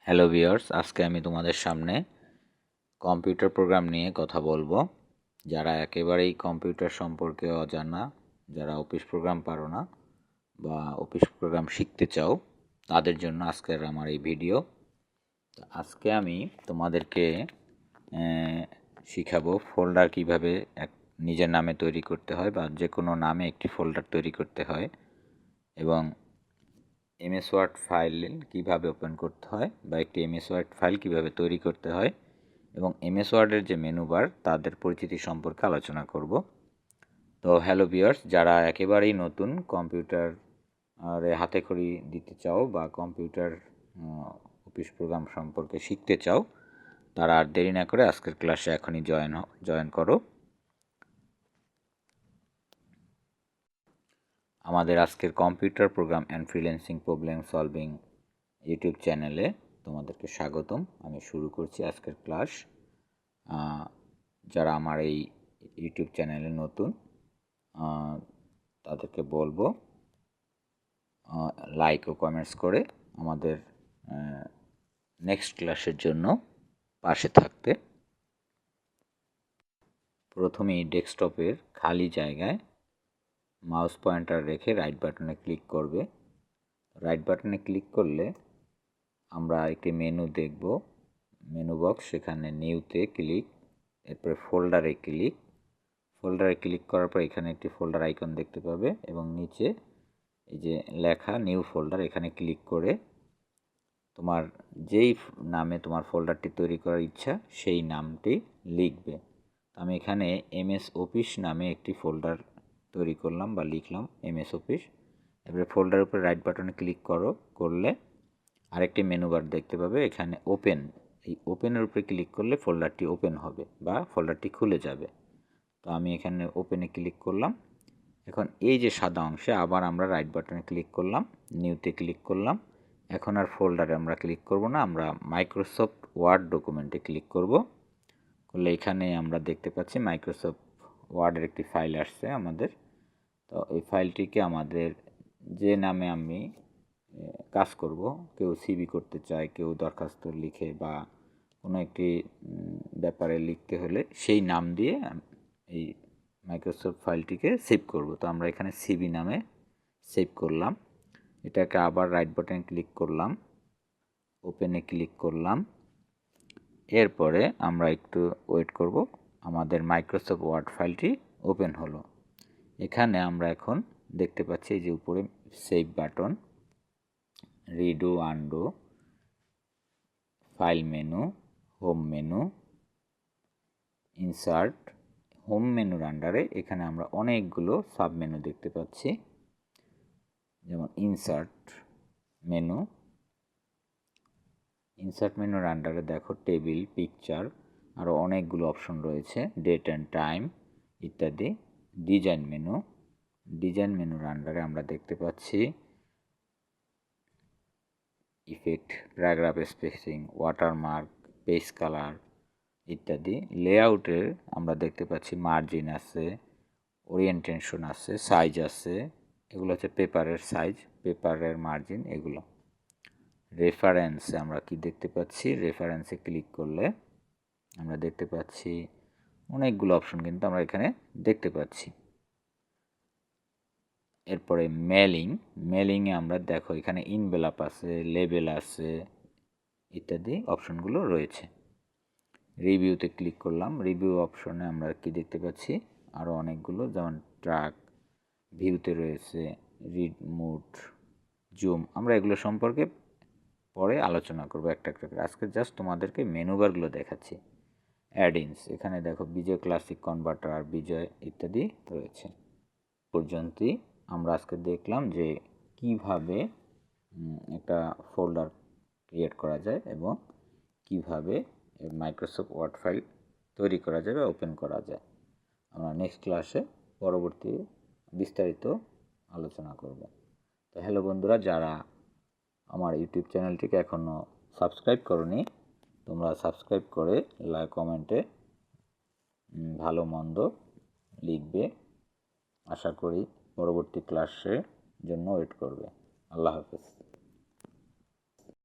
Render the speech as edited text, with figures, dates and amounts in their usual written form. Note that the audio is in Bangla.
হ্যালো ভিউয়ার্স, আজকে আমি তোমাদের সামনে কম্পিউটার প্রোগ্রাম নিয়ে কথা বলবো। যারা একেবারেই কম্পিউটার সম্পর্কে অজানা, যারা অফিস প্রোগ্রাম পারো না বা অফিস প্রোগ্রাম শিখতে চাও, তাদের জন্য আজকের আমার এই ভিডিও। আজকে আমি তোমাদেরকে শিখাবো ফোল্ডার কিভাবে নিজের নামে তৈরি করতে হয় বা যে কোনো নামে একটি ফোল্ডার তৈরি করতে হয়, এবং M.Sword ফাইল কিভাবে ওপেন করতে হয় বা একটি M.Sword ফাইল কিভাবে তৈরি করতে হয়, এবং M.Sword-এর যে মেনু বার তাদের পরিচিতি সম্পর্কে আলোচনা করব। তো হ্যালো ভিউয়ার্স, যারা একেবারেই নতুন কম্পিউটার হাতেখড়ি দিতে চাও বা কম্পিউটার অফিস প্রোগ্রাম সম্পর্কে শিখতে চাও, তারা আর দেরি না করে আজকের ক্লাসে এখনই জয়েন করো। আমাদের আজকের computer program and freelancing problem solving YouTube চ্যানেলে তোমাদেরকে স্বাগতম। আমি শুরু করছি আজকের ক্লাস। যারা আমার এই ইউটিউব চ্যানেলে নতুন, তাদেরকে বলবো লাইক ও কমেন্টস করে আমাদের নেক্সট ক্লাসের জন্য পাশে থাকতে। প্রথমেই ডেস্কটপের খালি জায়গায় মাউস পয়েন্টার রেখে রাইট বাটনে ক্লিক করবে। রাইট বাটনে ক্লিক করলে আমরা একটি মেনু দেখব, মেনু বক্স, সেখানে নিউতে ক্লিক, এরপরে ফোল্ডারে ক্লিক। ফোল্ডারে ক্লিক করার পর এখানে একটি ফোল্ডার আইকন দেখতে পাবে এবং নিচে এই যে লেখা নিউ ফোল্ডার, এখানে ক্লিক করে তোমার যেই নামে তোমার ফোল্ডারটি তৈরি করার ইচ্ছা সেই নামটি লিখবে। আমি এখানে MS অফিস নামে একটি ফোল্ডার তৈরি করলাম বা লিখলাম MS অফিস। এবারে ফোল্ডারের উপরে রাইট বাটনে ক্লিক করলে আরেকটি মেনু বার দেখতে পাবে, এখানে ওপেন। এই ওপেনের উপরে ক্লিক করলে ফোল্ডারটি ওপেন হবে বা ফোল্ডারটি খুলে যাবে। তো আমি এখানে ওপেনে ক্লিক করলাম। এখন এই যে সাদা অংশে আবার আমরা রাইট বাটনে ক্লিক করলাম, নিউতে ক্লিক করলাম। এখন আর ফোল্ডারে আমরা ক্লিক করব না, আমরা মাইক্রোসফট ওয়ার্ড ডকুমেন্টে ক্লিক করব। করলে এখানে আমরা দেখতে পাচ্ছি মাইক্রোসফট ওয়ার্ডের একটি ফাইল আসছে আমাদের। তো এই ফাইলটিকে আমাদের যে নামে আমি কাজ করব, কেউ সিভি করতে চায়, কেউ দরখাস্ত লিখে বা কোনো একটি ব্যাপারে লিখতে হলে সেই নাম দিয়ে এই মাইক্রোসফট ফাইলটিকে সেভ করব। তো আমরা এখানে সিভি নামে সেভ করলাম। এটাকে আবার রাইট বাটনে ক্লিক করলাম, ওপেনে ক্লিক করলাম। এরপরে আমরা একটু ওয়েট করব, আমাদের মাইক্রোসফট ওয়ার্ড ফাইলটি ওপেন হলো। এখানে আমরা এখন দেখতে পাচ্ছি যে উপরে save button, redo, undo, file menu, home menu, insert. Home মেনুর আন্ডারে এখানে আমরা অনেকগুলো সাব মেনু দেখতে পাচ্ছি, যেমন ইনসার্ট মেনু। ইনসার্ট মেনুর আন্ডারে দেখো টেবিল, পিকচার, আরও অনেকগুলো অপশন রয়েছে, ডেট অ্যান্ড টাইম ইত্যাদি। ডিজাইন মেনু, ডিজাইন মেনুর আন্ডারে আমরা দেখতে পাচ্ছি effect, paragraph spacing, watermark, page colour ইত্যাদি। লেআউটের আমরা দেখতে পাচ্ছি মার্জিন আছে, ওরিয়েন্টেশন আছে, সাইজ আছে। এগুলো হচ্ছে পেপারের সাইজ, পেপারের মার্জিন এগুলো। রেফারেন্সে আমরা কি দেখতে পাচ্ছি, রেফারেন্সে ক্লিক করলে আমরা দেখতে পাচ্ছি অনেকগুলো অপশন কিন্তু আমরা এখানে দেখতে পাচ্ছি। এরপরে মেলিংয়ে আমরা দেখো এখানে ইনভেলাপ আছে, লেবেল আছে ইত্যাদি অপশনগুলো রয়েছে। রিভিউতে ক্লিক করলাম, রিভিউ অপশনে আমরা কি দেখতে পাচ্ছি আরও অনেকগুলো, যেমন ট্র্যাক, ভিউতে রয়েছে, রিড মুড, জুম। আমরা এগুলো সম্পর্কে পরে আলোচনা করব একটা একটা করে। আজকে জাস্ট তোমাদেরকে মেনু বারগুলো দেখাচ্ছি। অ্যাডিনস, এখানে দেখো বিজয় ক্লাসিক কনভার্টার, বিজয় ইত্যাদি রয়েছে। পর্যন্তই আমরা আজকে দেখলাম যে কিভাবে একটা ফোল্ডার ক্রিয়েট করা যায় এবং কিভাবে মাইক্রোসফট ওয়ার্ড ফাইল তৈরি করা যায় বা ওপেন করা যায়। আমরা নেক্সট ক্লাসে পরবর্তী বিস্তারিত আলোচনা করব। তো হ্যালো বন্ধুরা, যারা আমার ইউটিউব চ্যানেলটিকে এখনও সাবস্ক্রাইব করোনি, তোমরা সাবস্ক্রাইব করে কমেন্টে ভালো মন্দ লিখবে। আশা করি পরবর্তী ক্লাসের জন্য ওয়েট করবে। আল্লাহ হাফেজ।